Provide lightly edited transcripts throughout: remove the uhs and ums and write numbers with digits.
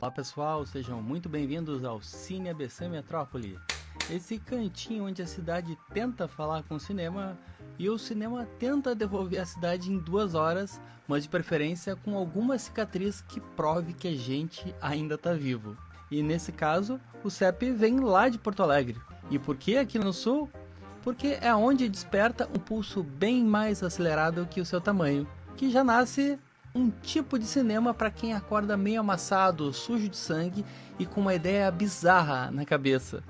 Olá pessoal, sejam muito bem-vindos ao Cine ABC Metrópole. Esse cantinho onde a cidade tenta falar com o cinema e o cinema tenta devolver a cidade em 2 horas, mas de preferência com alguma cicatriz que prove que a gente ainda está vivo. E nesse caso, o CEP vem lá de Porto Alegre. E por que aqui no Sul? Porque é onde desperta um pulso bem mais acelerado que o seu tamanho, que já nasce um tipo de cinema para quem acorda meio amassado, sujo de sangue e com uma ideia bizarra na cabeça.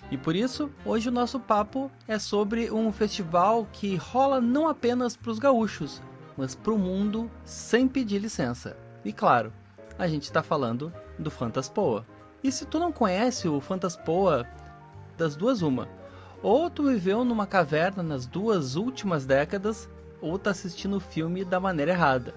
E por isso, hoje o nosso papo é sobre um festival que rola não apenas para os gaúchos, mas para o mundo sem pedir licença. E claro, a gente está falando do Fantaspoa. E se tu não conhece o Fantaspoa, das duas uma, ou tu viveu numa caverna nas 2 últimas décadas, ou tá assistindo o filme da maneira errada.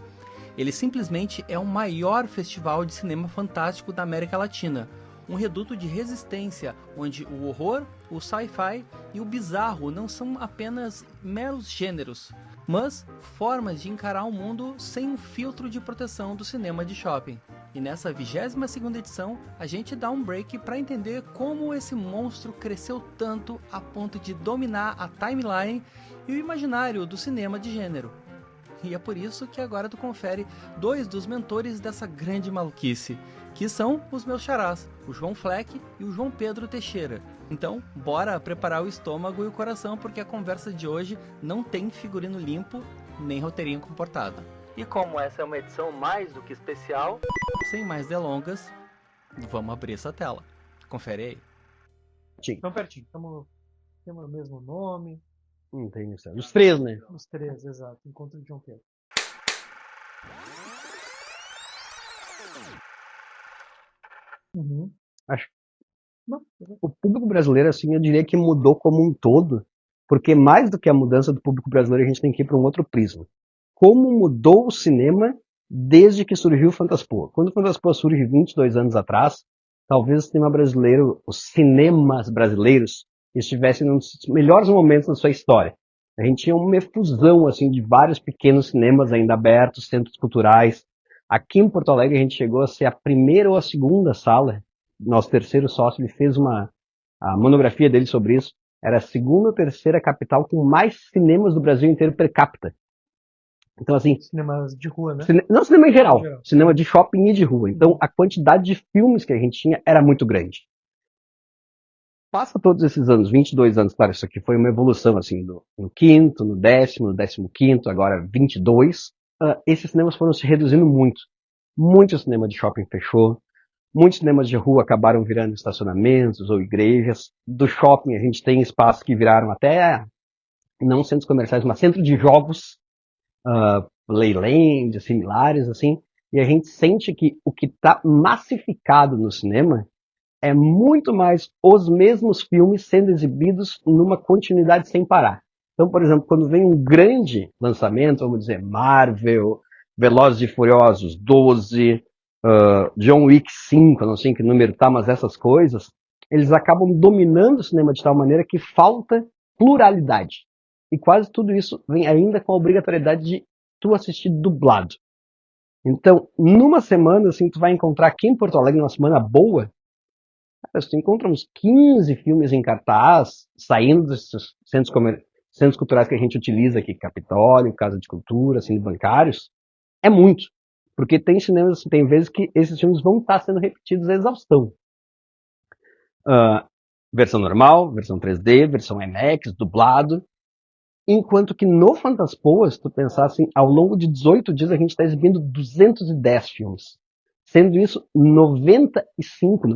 Ele simplesmente é o maior festival de cinema fantástico da América Latina, um reduto de resistência, onde o horror, o sci-fi e o bizarro não são apenas meros gêneros, mas formas de encarar o mundo sem um filtro de proteção do cinema de shopping. E nessa 22ª edição, a gente dá um break para entender como esse monstro cresceu tanto a ponto de dominar a timeline e o imaginário do cinema de gênero. E é por isso que agora tu confere 2 dos mentores dessa grande maluquice, que são os meus xarás, o João Fleck e o João Pedro Teixeira. Então, bora preparar o estômago e o coração, porque a conversa de hoje não tem figurino limpo, nem roteirinho comportado. E como essa é uma edição mais do que especial, sem mais delongas, vamos abrir essa tela. Confere aí. Tão pertinho, temos o mesmo nome. Não tem isso. Os 3, né? Os 3, exato. Encontro de João Pedro. Uhum. Acho Não, o público brasileiro, assim, eu diria que mudou como um todo, porque mais do que a mudança do público brasileiro, a gente tem que ir para um outro prisma. Como mudou o cinema desde que surgiu o Fantaspoa? Quando o Fantaspoa surge 22 anos atrás, talvez o cinema brasileiro, os cinemas brasileiros, estivessem nos melhores momentos da sua história. A gente tinha uma efusão, assim, de vários pequenos cinemas ainda abertos, centros culturais. Aqui em Porto Alegre a gente chegou a ser a primeira ou a segunda sala. Nosso terceiro sócio, ele fez a monografia dele sobre isso. Era a segunda ou terceira capital com mais cinemas do Brasil inteiro per capita. Então, assim... Cinemas de rua, né? Não cinema em geral. Geral. Cinema de shopping e de rua. Então, a quantidade de filmes que a gente tinha era muito grande. Passa todos esses anos, 22 anos, claro, isso aqui foi uma evolução, assim, no quinto, no 10º, no 15º, agora 22. Esses cinemas foram se reduzindo muito. Muito cinema de shopping fechou. Muitos cinemas de rua acabaram virando estacionamentos ou igrejas. Do shopping a gente tem espaços que viraram até, não centros comerciais, mas centro de jogos, Playland, similares, assim. E a gente sente que o que está massificado no cinema é muito mais os mesmos filmes sendo exibidos numa continuidade sem parar. Então, por exemplo, quando vem um grande lançamento, vamos dizer, Marvel, Velozes e Furiosos 12, John Wick 5, não sei em que número tá, mas essas coisas, eles acabam dominando o cinema de tal maneira que falta pluralidade. E quase tudo isso vem ainda com a obrigatoriedade de tu assistir dublado. Então, numa semana, assim, tu vai encontrar aqui em Porto Alegre, numa semana boa, tu encontra uns 15 filmes em cartaz, saindo desses centros culturais que a gente utiliza aqui, Capitólio, Casa de Cultura, Cine Bancários. É muito. Porque tem cinemas, tem vezes que esses filmes vão estar sendo repetidos à exaustão. Versão normal, versão 3D, versão IMAX, dublado. Enquanto que no Fantaspoa, se tu pensar assim, ao longo de 18 dias a gente está exibindo 210 filmes. Sendo isso 95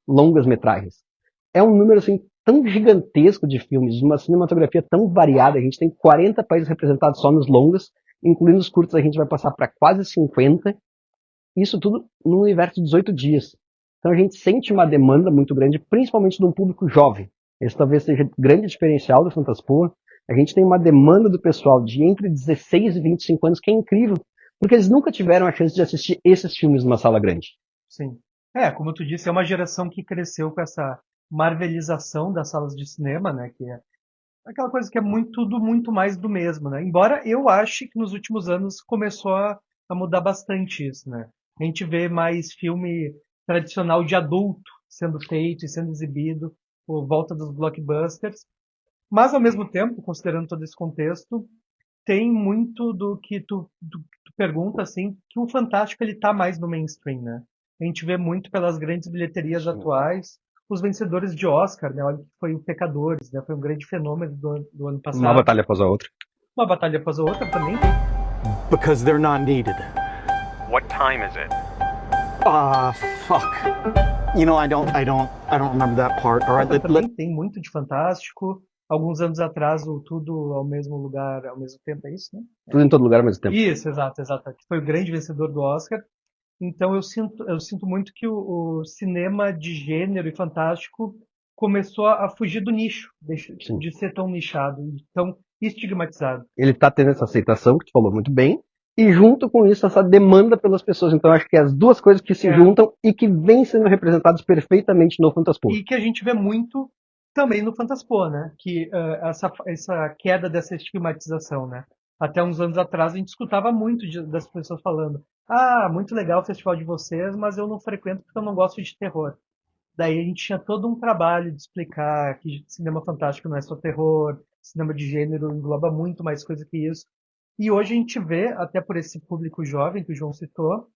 longas metragens. É um número assim tão gigantesco de filmes, de uma cinematografia tão variada. A gente tem 40 países representados só nos longas, incluindo os curtos a gente vai passar para quase 50. Isso tudo num universo de 18 dias. Então a gente sente uma demanda muito grande, principalmente de um público jovem. Esse talvez seja o grande diferencial do Fantaspoa. A gente tem uma demanda do pessoal de entre 16 e 25 anos que é incrível. Porque eles nunca tiveram a chance de assistir esses filmes numa sala grande. Sim. Como tu disse, é uma geração que cresceu com essa marvelização das salas de cinema, né? Que é aquela coisa que é tudo muito mais do mesmo, né? Embora eu ache que nos últimos anos começou a mudar bastante isso, né? A gente vê mais filme tradicional de adulto sendo feito e sendo exibido por volta dos blockbusters. Mas, ao mesmo tempo, considerando todo esse contexto, tem muito do que tu pergunta, assim, que o Fantástico ele tá mais no mainstream, né? A gente vê muito pelas grandes bilheterias atuais, os vencedores de Oscar, né? Olha que foi o Pecadores, né? Foi um grande fenômeno do ano Uma passado. batalha após a outra. Uma batalha após a outra também. Because they're not needed. What time is it? Fuck. You know, I don't remember that part. All right, Também tem muito de Fantástico. Alguns anos atrás, o Tudo ao Mesmo Lugar, ao Mesmo Tempo, é isso, né? Tudo em todo lugar ao mesmo tempo. Isso, exato. Que foi o grande vencedor do Oscar. Então eu sinto muito que o cinema de gênero e fantástico começou a fugir do nicho, de ser tão nichado, tão estigmatizado. Ele tá tendo essa aceitação, que tu falou muito bem, e junto com isso, essa demanda pelas pessoas. Então acho que é as duas coisas que se juntam e que vêm sendo representadas perfeitamente no Fantaspoa. E que a gente vê muito também no Fantaspoa, né? Que essa queda dessa estigmatização, né? Até uns anos atrás a gente escutava muito das pessoas falando: ah, muito legal o festival de vocês, mas eu não frequento porque eu não gosto de terror. Daí a gente tinha todo um trabalho de explicar que cinema fantástico não é só terror, cinema de gênero engloba muito mais coisa que isso. E hoje a gente vê, até por esse público jovem que o João citou,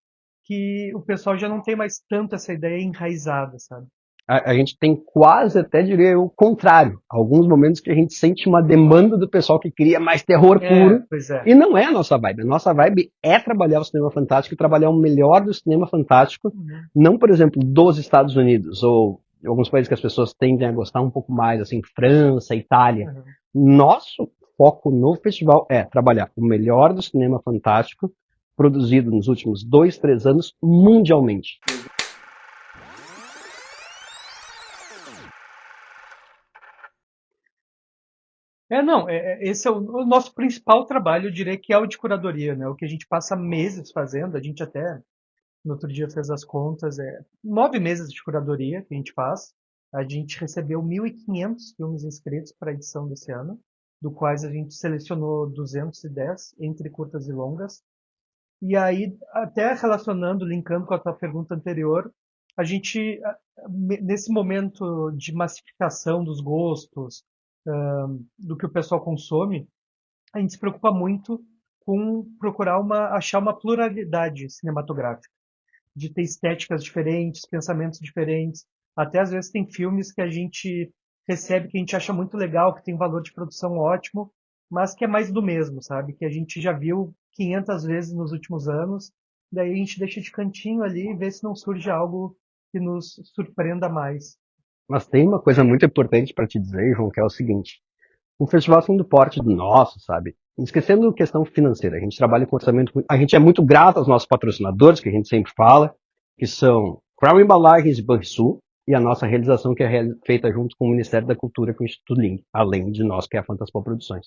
que o pessoal já não tem mais tanto essa ideia enraizada, sabe? A gente tem quase, até diria o contrário. Alguns momentos que a gente sente uma demanda do pessoal que queria mais terror puro. Pois é. E não é a nossa vibe. A nossa vibe é trabalhar o cinema fantástico e trabalhar o melhor do cinema fantástico. Não, por exemplo, dos Estados Unidos ou alguns países que as pessoas tendem a gostar um pouco mais, assim, França, Itália. Nosso foco no festival é trabalhar o melhor do cinema fantástico produzido nos últimos 2, 3 anos mundialmente. Esse é o nosso principal trabalho, eu diria que é o de curadoria, né? O que a gente passa meses fazendo, a gente até no outro dia fez as contas, 9 meses de curadoria que a gente faz. A gente recebeu 1.500 filmes inscritos para a edição desse ano, do quais a gente selecionou 210 entre curtas e longas. E aí, até relacionando, linkando com a tua pergunta anterior, a gente, nesse momento de massificação dos gostos, do que o pessoal consome, a gente se preocupa muito com procurar achar uma pluralidade cinematográfica, de ter estéticas diferentes, pensamentos diferentes. Até às vezes tem filmes que a gente recebe que a gente acha muito legal, que tem um valor de produção ótimo, mas que é mais do mesmo, sabe? Que a gente já viu 500 vezes nos últimos anos, daí a gente deixa de cantinho ali e vê se não surge algo que nos surpreenda mais. Mas tem uma coisa muito importante para te dizer, João, que é o seguinte. Um festival assim do porte do nosso, sabe? Esquecendo questão financeira, a gente trabalha com orçamento... A gente é muito grato aos nossos patrocinadores, que a gente sempre fala, que são Crown Embalagens e Banrisul, e a nossa realização que é feita junto com o Ministério da Cultura, com o Instituto Ling, além de nós, que é a Fantaspoa Produções.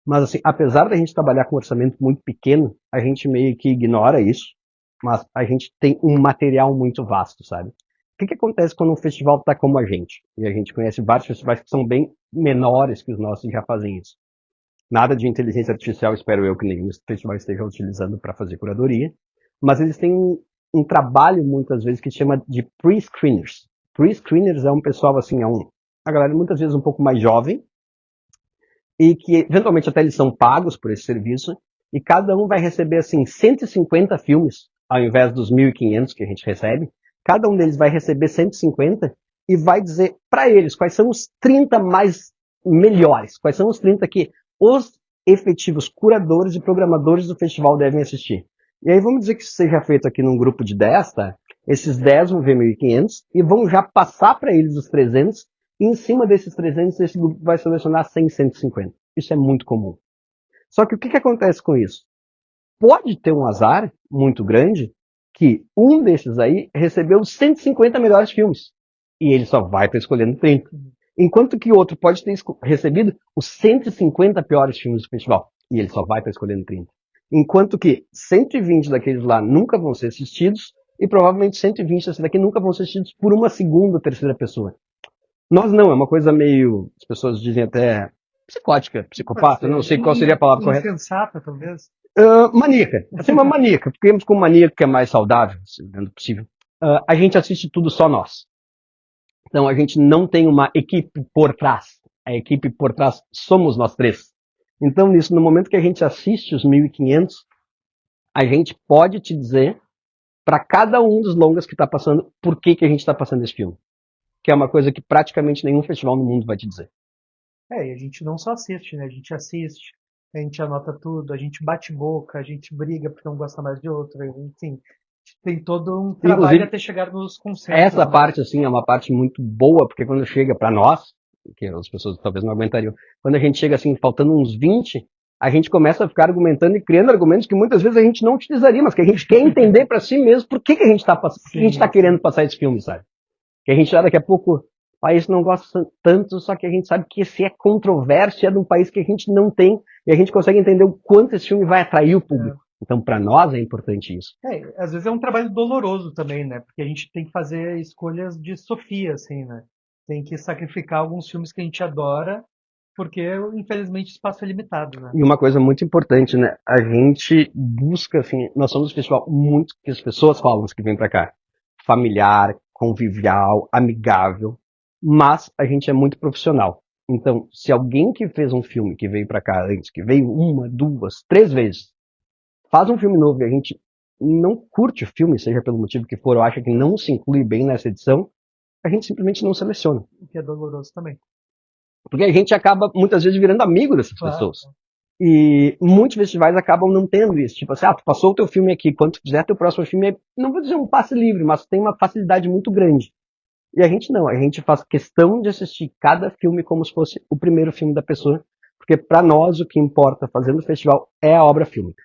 Mas assim, apesar da gente trabalhar com um orçamento muito pequeno, a gente meio que ignora isso, mas a gente tem um material muito vasto, sabe? O que acontece quando um festival está como a gente? E a gente conhece vários festivais que são bem menores que os nossos e já fazem isso. Nada de inteligência artificial, espero eu que nenhum festival esteja utilizando para fazer curadoria, mas eles têm um trabalho muitas vezes que se chama de pre-screeners. Pre-screeners é um pessoal assim, a galera muitas vezes um pouco mais jovem, e que eventualmente até eles são pagos por esse serviço, e cada um vai receber assim 150 filmes, ao invés dos 1.500 que a gente recebe. Cada um deles vai receber 150 e vai dizer para eles quais são os 30 mais melhores, quais são os 30 que os efetivos curadores e programadores do festival devem assistir. E aí vamos dizer que isso seja feito aqui num grupo de 10, tá? Esses 10 vão ver 1.500 e vão já passar para eles os 300, e em cima desses 300 esse grupo vai selecionar 100, 150. Isso é muito comum. Só que o que acontece com isso? Pode ter um azar muito grande que um desses aí recebeu os 150 melhores filmes. E ele só vai para escolhendo 30. Enquanto que o outro pode ter recebido os 150 piores filmes do festival. E ele só vai para escolhendo 30. Enquanto que 120 daqueles lá nunca vão ser assistidos. E provavelmente 120 desses daqui nunca vão ser assistidos por uma segunda ou terceira pessoa. Nós não, é uma coisa meio... As pessoas dizem até psicótica, psicopata. Não sei qual seria a palavra correta. Insensata, talvez. Maníaca. Assim, uma maníaca. Fiquemos com um maníaco que é mais saudável, se dentro do possível. a gente assiste tudo só nós. Então a gente não tem uma equipe por trás. A equipe por trás somos nós três. Então nisso, no momento que a gente assiste os 1.500, a gente pode te dizer para cada um dos longas que está passando por que a gente está passando esse filme. Que é uma coisa que praticamente nenhum festival no mundo vai te dizer. E a gente não só assiste, né? A gente assiste, a gente anota tudo, a gente bate boca, a gente briga porque um gosta mais de outro, enfim. Tem todo um trabalho Inclusive, até chegar nos consensos. essa né? parte, assim, é uma parte muito boa, porque quando chega para nós, que as pessoas talvez não aguentariam, quando a gente chega, assim, faltando uns 20, a gente começa a ficar argumentando e criando argumentos que muitas vezes a gente não utilizaria, mas que a gente quer entender para si mesmo por que a gente está querendo passar esse filme, sabe? Que a gente já daqui a pouco, o país não gosta tanto, só que a gente sabe que esse é controverso, é de um país que a gente não tem, e a gente consegue entender o quanto esse filme vai atrair o público. Então, para nós é importante isso. Às vezes é um trabalho doloroso também, né? Porque a gente tem que fazer escolhas de sofia, assim, né? Tem que sacrificar alguns filmes que a gente adora, porque, infelizmente, o espaço é limitado, né? E uma coisa muito importante, né? A gente busca, assim, nós somos um festival muito que as pessoas falam que vêm para cá. Familiar, convivial, amigável, mas a gente é muito profissional. Então, se alguém que fez um filme que veio para cá antes, que veio 1, 2, 3 vezes, faz um filme novo e a gente não curte o filme, seja pelo motivo que for, ou acha que não se inclui bem nessa edição, a gente simplesmente não seleciona. O que é doloroso também. Porque a gente acaba, muitas vezes, virando amigo dessas pessoas. E muitos festivais acabam não tendo isso. Tipo assim, tu passou o teu filme aqui, quando tu fizer teu próximo filme, não vou dizer um passe livre, mas tem uma facilidade muito grande. E a gente não, a gente faz questão de assistir cada filme como se fosse o primeiro filme da pessoa, porque para nós o que importa fazendo o festival é a obra fílmica.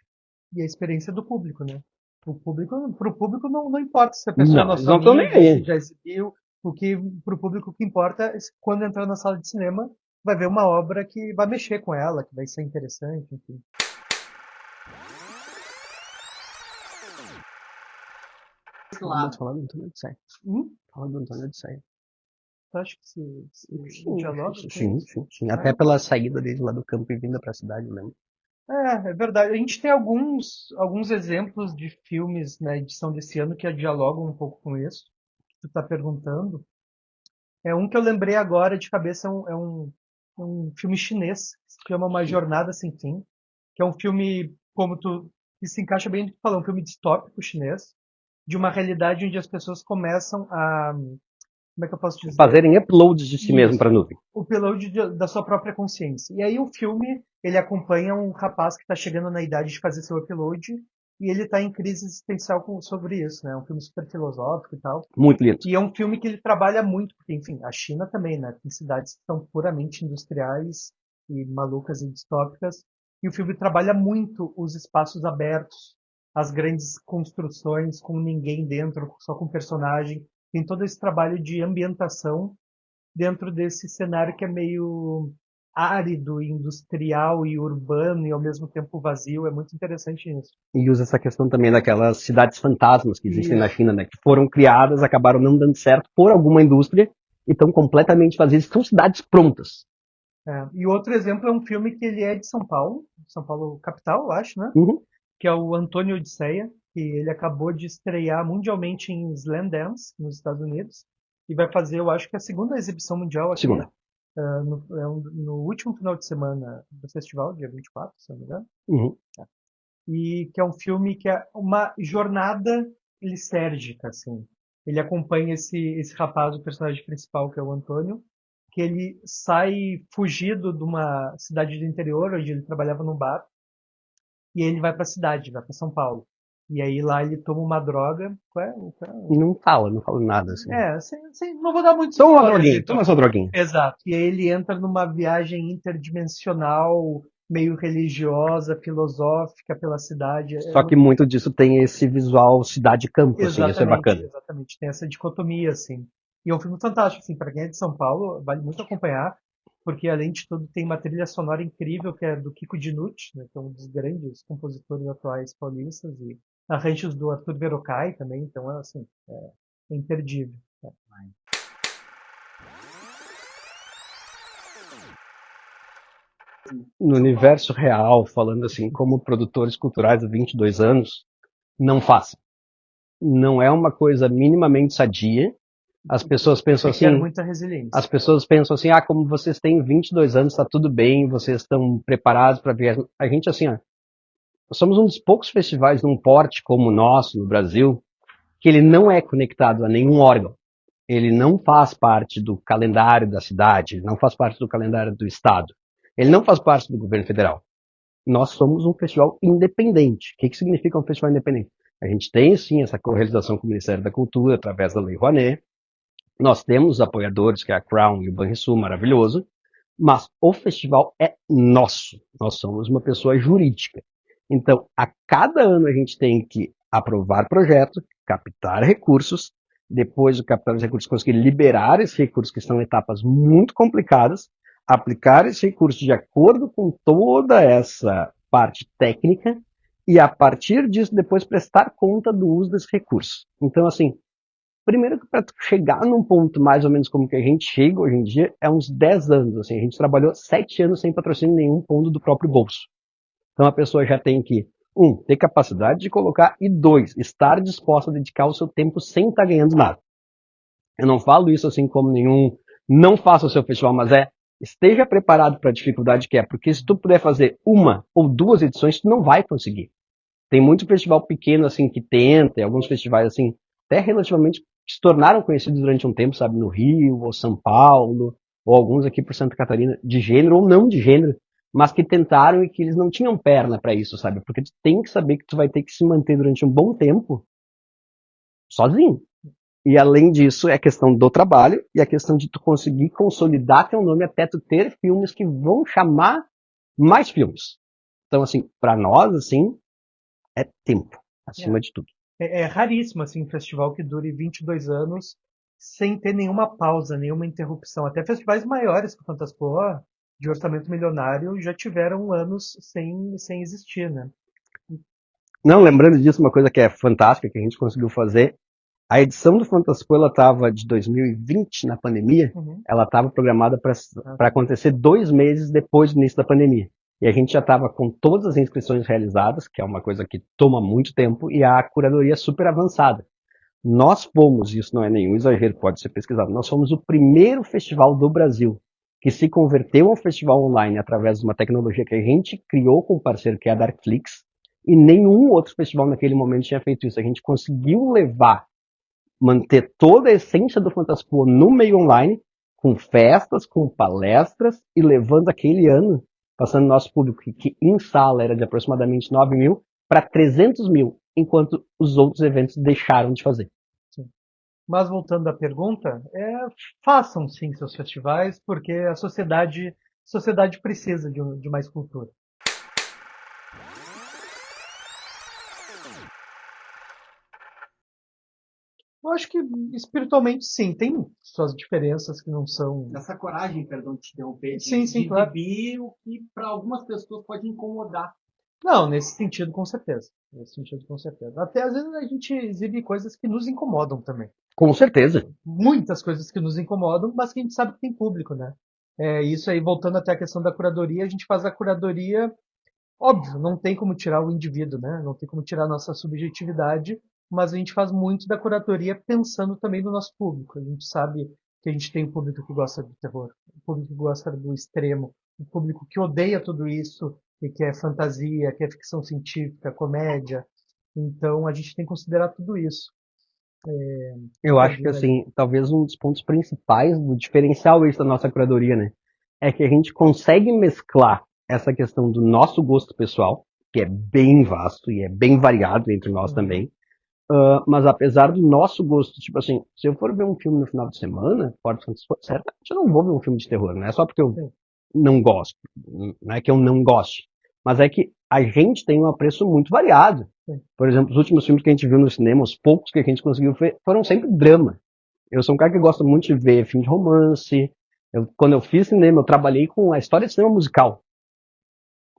E a experiência do público, né? Pro público não importa se a pessoa não estão nem aí. já exibiu. Pro público o que importa é quando entrar na sala de cinema, vai ver uma obra que vai mexer com ela, que vai ser interessante, enfim. Vamos falar do Antônio de Sé. Fala do Antônio de Sé. Tu acha que se dialoga? Sim. Até pela saída dele lá do campo e vinda pra cidade, eu lembro. É verdade. A gente tem alguns exemplos de filmes na edição desse ano que dialogam um pouco com isso, que tu tá perguntando. É um que eu lembrei agora de cabeça, é um filme chinês, que se chama Uma Jornada Sem Fim, que é um filme, que se encaixa bem no que tu falou, um filme distópico chinês, de uma realidade onde as pessoas começam a, como é que eu posso dizer? Fazerem uploads de si mesmo para a nuvem. O upload da sua própria consciência. E aí o filme, ele acompanha um rapaz que está chegando na idade de fazer seu upload e ele está em crise existencial sobre isso, né? É um filme super filosófico e tal. Muito lindo. E é um filme que ele trabalha muito, porque, enfim, a China também, né? Tem cidades que são puramente industriais e malucas e distópicas. E o filme trabalha muito os espaços abertos, as grandes construções com ninguém dentro, só com personagem. Tem todo esse trabalho de ambientação dentro desse cenário que é meio árido, industrial e urbano e ao mesmo tempo vazio. É muito interessante isso. E usa essa questão também daquelas cidades fantasmas que existem na China, né? Que foram criadas, acabaram não dando certo por alguma indústria e estão completamente vazias. São cidades prontas. E outro exemplo é um filme que ele é de São Paulo capital, eu acho, né? Que é o Antônio Odisseia, que ele acabou de estrear mundialmente em Sundance, nos Estados Unidos, e vai fazer, eu acho que a segunda exibição mundial aqui. Segunda. No último final de semana do festival, dia 24, se não me engano. E que é um filme que é uma jornada lisérgica, assim. Ele acompanha esse rapaz, o personagem principal, que é o Antônio, que ele sai fugido de uma cidade do interior, onde ele trabalhava num bar, e ele vai pra cidade, vai pra São Paulo. E aí lá ele toma uma droga. Não fala nada, assim. Não vou dar muito spoiler. Toma sua droguinha. Exato. E aí ele entra numa viagem interdimensional, meio religiosa, filosófica pela cidade. Só que muito disso tem esse visual cidade-campo, assim, isso é bacana. Exatamente, tem essa dicotomia, assim. E é um filme fantástico, assim, para quem é de São Paulo, vale muito acompanhar, porque além de tudo tem uma trilha sonora incrível que é do Kiko Dinucci, né, que é um dos grandes compositores atuais paulistas, e arranjos do Arthur Verocai também, então assim, é imperdível. No universo real, falando assim, como produtores culturais há 22 anos, não façam. não é uma coisa minimamente sadia. As pessoas pensam Requer assim, muita resiliência. como vocês têm 22 anos, tá tudo bem, vocês estão preparados para ver. A gente, assim, nós somos um dos poucos festivais num porte como o nosso, no Brasil, que ele não é conectado a nenhum órgão. Ele não faz parte do calendário da cidade, ele não faz parte do calendário do estado. Ele não faz parte do governo federal. Nós somos um festival independente. O que significa um festival independente? A gente tem, sim, essa correlação com o Ministério da Cultura, através da Lei Rouanet. Nós temos apoiadores, que é a Crown e o Banrisul, maravilhoso. Mas o festival é nosso. Nós somos uma pessoa jurídica. Então, a cada ano a gente tem que aprovar projeto, captar recursos, depois de captar os recursos, conseguir liberar esses recursos, que são etapas muito complicadas, aplicar esse recurso de acordo com toda essa parte técnica e, a partir disso, depois prestar conta do uso desse recurso. Então, assim, primeiro que para chegar num ponto mais ou menos como que a gente chega hoje em dia, é uns 10 anos. Assim, a gente trabalhou 7 anos sem patrocínio nenhum, pondo do próprio bolso. Então, a pessoa já tem que, ter capacidade de colocar, e 2, estar disposta a dedicar o seu tempo sem estar ganhando nada. Eu não falo isso assim como não faça o seu festival, mas esteja preparado para a dificuldade que é, porque se tu puder fazer 1 ou 2 edições, tu não vai conseguir. Tem muito festival pequeno assim que tenta, e alguns festivais assim, até relativamente, que se tornaram conhecidos durante um tempo, sabe, no Rio, ou São Paulo, ou alguns aqui por Santa Catarina, de gênero ou não de gênero, mas que tentaram e que eles não tinham perna para isso, sabe? Porque tu tem que saber que tu vai ter que se manter durante um bom tempo sozinho. E além disso, é a questão do trabalho e a questão de tu conseguir consolidar teu nome até tu ter filmes que vão chamar mais filmes. Então, assim, para nós, assim, é tempo, acima de tudo. É raríssimo, assim, um festival que dure 22 anos sem ter nenhuma pausa, nenhuma interrupção. Até festivais maiores que o Fantaspoa, de orçamento milionário, já tiveram anos sem existir, né? Não, lembrando disso, uma coisa que é fantástica que a gente conseguiu fazer, a edição do Fantaspoa, ela estava de 2020, na pandemia, ela estava programada para acontecer 2 meses depois do início da pandemia. E a gente já estava com todas as inscrições realizadas, que é uma coisa que toma muito tempo, e a curadoria super avançada. Nós fomos, isso não é nenhum exagero, pode ser pesquisado, nós fomos o primeiro festival do Brasil que se converteu a um festival online através de uma tecnologia que a gente criou com um parceiro, que é a Darkflix, e nenhum outro festival naquele momento tinha feito isso. A gente conseguiu manter toda a essência do Fantaspoa no meio online, com festas, com palestras, e levando aquele ano, passando nosso público, que em sala era de aproximadamente 9 mil, para 300 mil, enquanto os outros eventos deixaram de fazer. Sim. Mas voltando à pergunta, façam sim seus festivais, porque a sociedade precisa de mais cultura. Eu acho que espiritualmente sim, tem suas diferenças que não são. Essa coragem, perdão te interromper, Sim, claro. exibir o que para algumas pessoas pode incomodar. Não, nesse sentido com certeza. Até às vezes a gente exibe coisas que nos incomodam também. Com certeza. Muitas coisas que nos incomodam, mas que a gente sabe que tem público, né? Isso aí, voltando até a questão da curadoria, a gente faz a curadoria, óbvio, não tem como tirar o indivíduo, né? Não tem como tirar a nossa subjetividade, mas a gente faz muito da curadoria pensando também no nosso público. A gente sabe que a gente tem um público que gosta do terror, um público que gosta do extremo, um público que odeia tudo isso, e que é fantasia, que é ficção científica, comédia. Então a gente tem que considerar tudo isso. Eu acho que, assim, talvez um dos pontos principais do diferencial da nossa curadoria, né, é que a gente consegue mesclar essa questão do nosso gosto pessoal, que é bem vasto e é bem variado entre nós também, mas apesar do nosso gosto, tipo assim, se eu for ver um filme no final de semana, certamente eu não vou ver um filme de terror, não é só porque eu não gosto, não é que eu não goste, mas é que a gente tem um apreço muito variado. Por exemplo, os últimos filmes que a gente viu no cinema, os poucos que a gente conseguiu ver, foram sempre drama. Eu sou um cara que gosta muito de ver filme de romance. Quando eu fiz cinema, eu trabalhei com a história de cinema musical.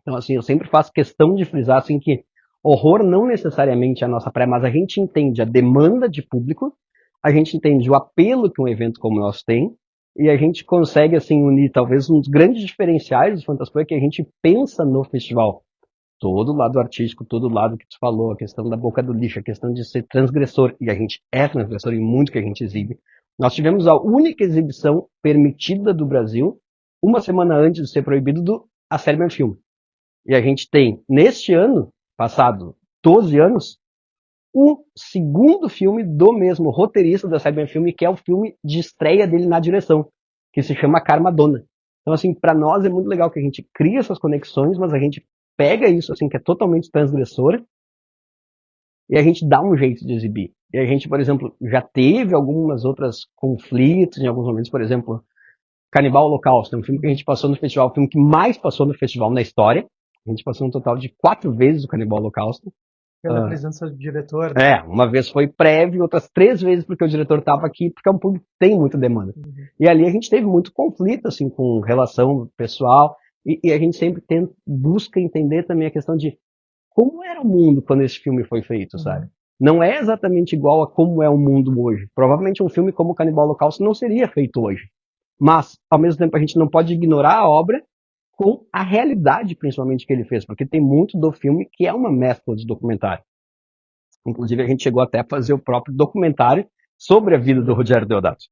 Então, assim, eu sempre faço questão de frisar assim, que horror não necessariamente é a nossa praia, mas a gente entende a demanda de público, a gente entende o apelo que um evento como o nosso tem, e a gente consegue, assim, unir talvez um dos grandes diferenciais do Fantaspoa, é que a gente pensa no festival todo o lado artístico, todo o lado que tu falou, a questão da boca do lixo, a questão de ser transgressor, e a gente é transgressor em muito que a gente exibe. Nós tivemos a única exibição permitida do Brasil, uma semana antes de ser proibido, a Serbian Film. E a gente tem, neste ano, passado 12 anos, o segundo filme do mesmo roteirista da Serbian Film, que é o filme de estreia dele na direção, que se chama Karmadona. Então, assim, para nós é muito legal que a gente cria essas conexões, mas a gente pega isso, assim, que é totalmente transgressor, e a gente dá um jeito de exibir. E a gente, por exemplo, já teve algumas outras conflitos em alguns momentos, por exemplo, Canibal Holocausto, é um filme que a gente passou no festival, o filme que mais passou no festival na história. A gente passou um total de 4 vezes o Canibal Holocausto. Pela presença do diretor, né? Uma vez foi prévio, outras 3 vezes porque o diretor estava aqui, porque é um público que tem muita demanda. E ali a gente teve muito conflito, assim, com relação pessoal, e a gente sempre busca entender também a questão de como era o mundo quando esse filme foi feito, sabe? Não é exatamente igual a como é o mundo hoje. Provavelmente um filme como Canibal Holocausto não seria feito hoje. Mas, ao mesmo tempo, a gente não pode ignorar a obra com a realidade, principalmente, que ele fez, porque tem muito do filme que é uma mescla de documentário. Inclusive, a gente chegou até a fazer o próprio documentário sobre a vida do Ruggero Deodato.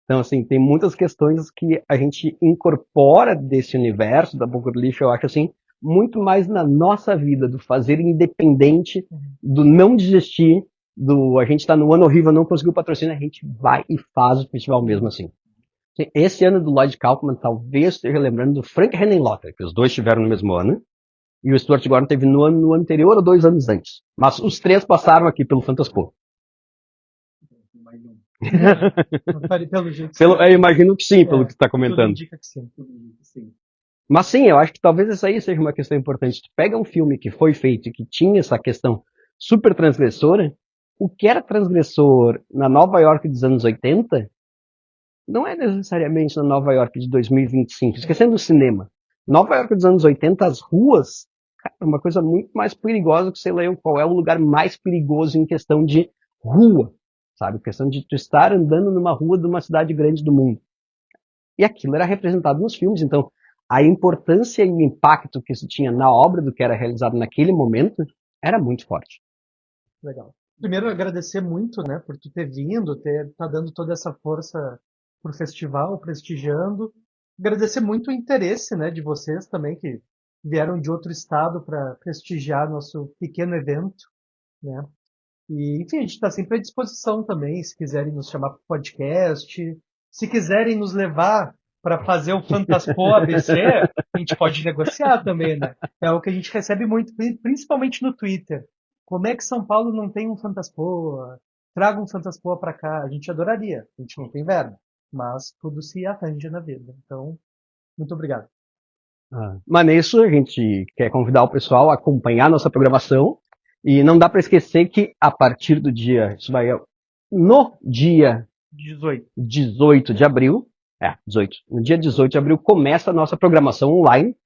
Então, assim, tem muitas questões que a gente incorpora desse universo da boca do lixo, eu acho, assim, muito mais na nossa vida, do fazer independente, do não desistir, do a gente tá no ano horrível, não conseguiu patrocínio, a gente vai e faz o festival mesmo assim. Esse ano do Lloyd Kaufman talvez esteja lembrando do Frank Henenlotter, que os dois tiveram no mesmo ano, e o Stuart Gordon teve no ano anterior ou 2 anos antes. Mas os 3 passaram aqui pelo Fantaspo. Pelo jeito. Eu imagino que sim, pelo que tu está comentando. Tudo indica que sim. Mas sim, eu acho que talvez essa aí seja uma questão importante. Tu pega um filme que foi feito e que tinha essa questão super transgressora, o que era transgressor na Nova York dos anos 80, não é necessariamente na Nova York de 2025. Esquecendo o cinema. Nova York dos anos 80, as ruas, cara, é uma coisa muito mais perigosa que sei lá qual é o lugar mais perigoso em questão de rua, sabe? Questão de tu estar andando numa rua de uma cidade grande do mundo. E aquilo era representado nos filmes, então a importância e o impacto que isso tinha na obra do que era realizado naquele momento era muito forte. Legal. Primeiro, agradecer muito, né, por tu ter vindo, tá dando toda essa força pro festival, prestigiando. Agradecer muito o interesse, né, de vocês também, que vieram de outro estado para prestigiar nosso pequeno evento, né. E, enfim, a gente está sempre à disposição também, se quiserem nos chamar para o podcast, se quiserem nos levar para fazer o Fantaspo ABC, a gente pode negociar também, né? É o que a gente recebe muito, principalmente no Twitter. Como é que São Paulo não tem um Fantaspo? Traga um Fantaspo para cá. A gente adoraria. A gente não tem verba, mas tudo se arranja na vida. Então, muito obrigado. Mas nisso a gente quer convidar o pessoal a acompanhar nossa programação. E não dá para esquecer que a partir do dia, isso vai no dia 18 de abril, no dia 18 de abril começa a nossa programação online,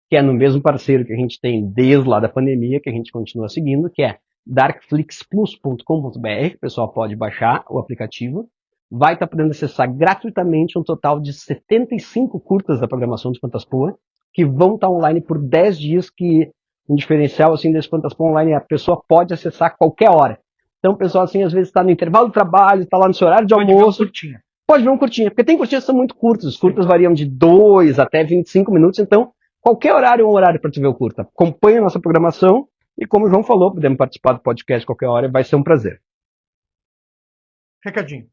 que é no mesmo parceiro que a gente tem desde lá da pandemia, que a gente continua seguindo, que é darkflixplus.com.br, o pessoal pode baixar o aplicativo, vai estar podendo acessar gratuitamente um total de 75 curtas da programação do Fantaspoa, que vão estar online por 10 dias, que um diferencial assim desse Fantaspo online é a pessoa pode acessar a qualquer hora. Então o pessoal assim às vezes está no intervalo do trabalho, está lá no seu horário de almoço. Pode ver um curtinha, porque tem curtinhas que são muito curtas. Os curtas variam de 2 até 25 minutos, então qualquer horário é um horário para tu ver o curta. Acompanha a nossa programação e como o João falou, podemos participar do podcast qualquer hora, vai ser um prazer. Recadinho.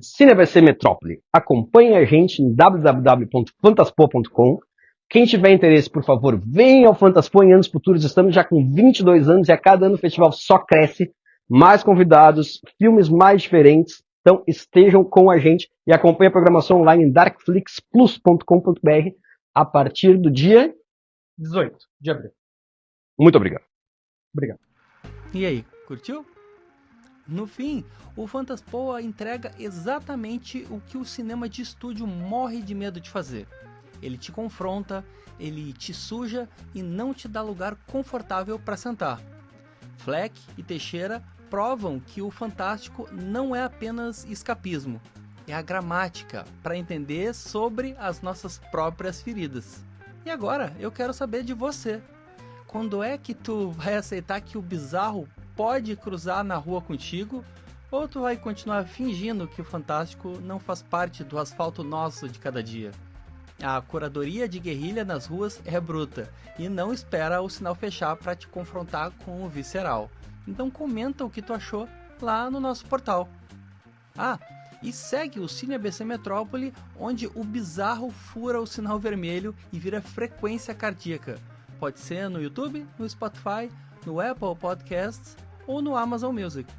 Cine ABC Metrópole. Acompanhe a gente em www.fantaspo.com. Quem tiver interesse, por favor, venha ao Fantaspo em anos futuros. Estamos já com 22 anos e a cada ano o festival só cresce. Mais convidados, filmes mais diferentes. Então estejam com a gente e acompanhem a programação online em darkflixplus.com.br a partir do dia 18 de abril. Muito obrigado. Obrigado. E aí, curtiu? No fim, o Fantaspoa entrega exatamente o que o cinema de estúdio morre de medo de fazer. Ele te confronta, ele te suja e não te dá lugar confortável para sentar. Fleck e Teixeira provam que o fantástico não é apenas escapismo, é a gramática para entender sobre as nossas próprias feridas. E agora eu quero saber de você. quando é que tu vai aceitar que o bizarro pode cruzar na rua contigo? Ou tu vai continuar fingindo que o fantástico não faz parte do asfalto nosso de cada dia? A curadoria de guerrilha nas ruas é bruta e não espera o sinal fechar para te confrontar com o visceral. Então comenta o que tu achou lá no nosso portal. E segue o Cine ABC Metrópole, onde o bizarro fura o sinal vermelho e vira frequência cardíaca. Pode ser no YouTube, no Spotify, no Apple Podcasts ou no Amazon Music.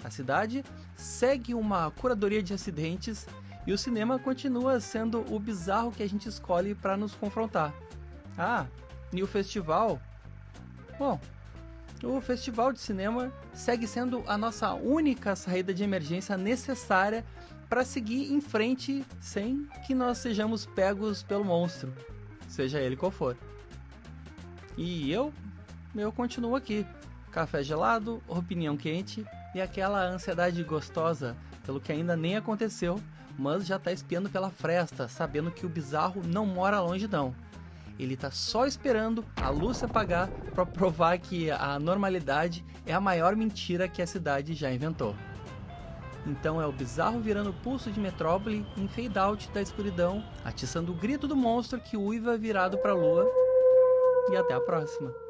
A cidade segue uma curadoria de acidentes e o cinema continua sendo o bizarro que a gente escolhe para nos confrontar. E o festival? Bom, o festival de cinema segue sendo a nossa única saída de emergência necessária para seguir em frente sem que nós sejamos pegos pelo monstro, seja ele qual for. E eu continuo aqui. Café gelado, opinião quente e aquela ansiedade gostosa pelo que ainda nem aconteceu, mas já tá espiando pela fresta, sabendo que o bizarro não mora longe não. Ele tá só esperando a luz se apagar para provar que a normalidade é a maior mentira que a cidade já inventou. Então é o bizarro virando pulso de metrópole em fade out da escuridão, atiçando o grito do monstro que uiva virado para a lua. E até a próxima.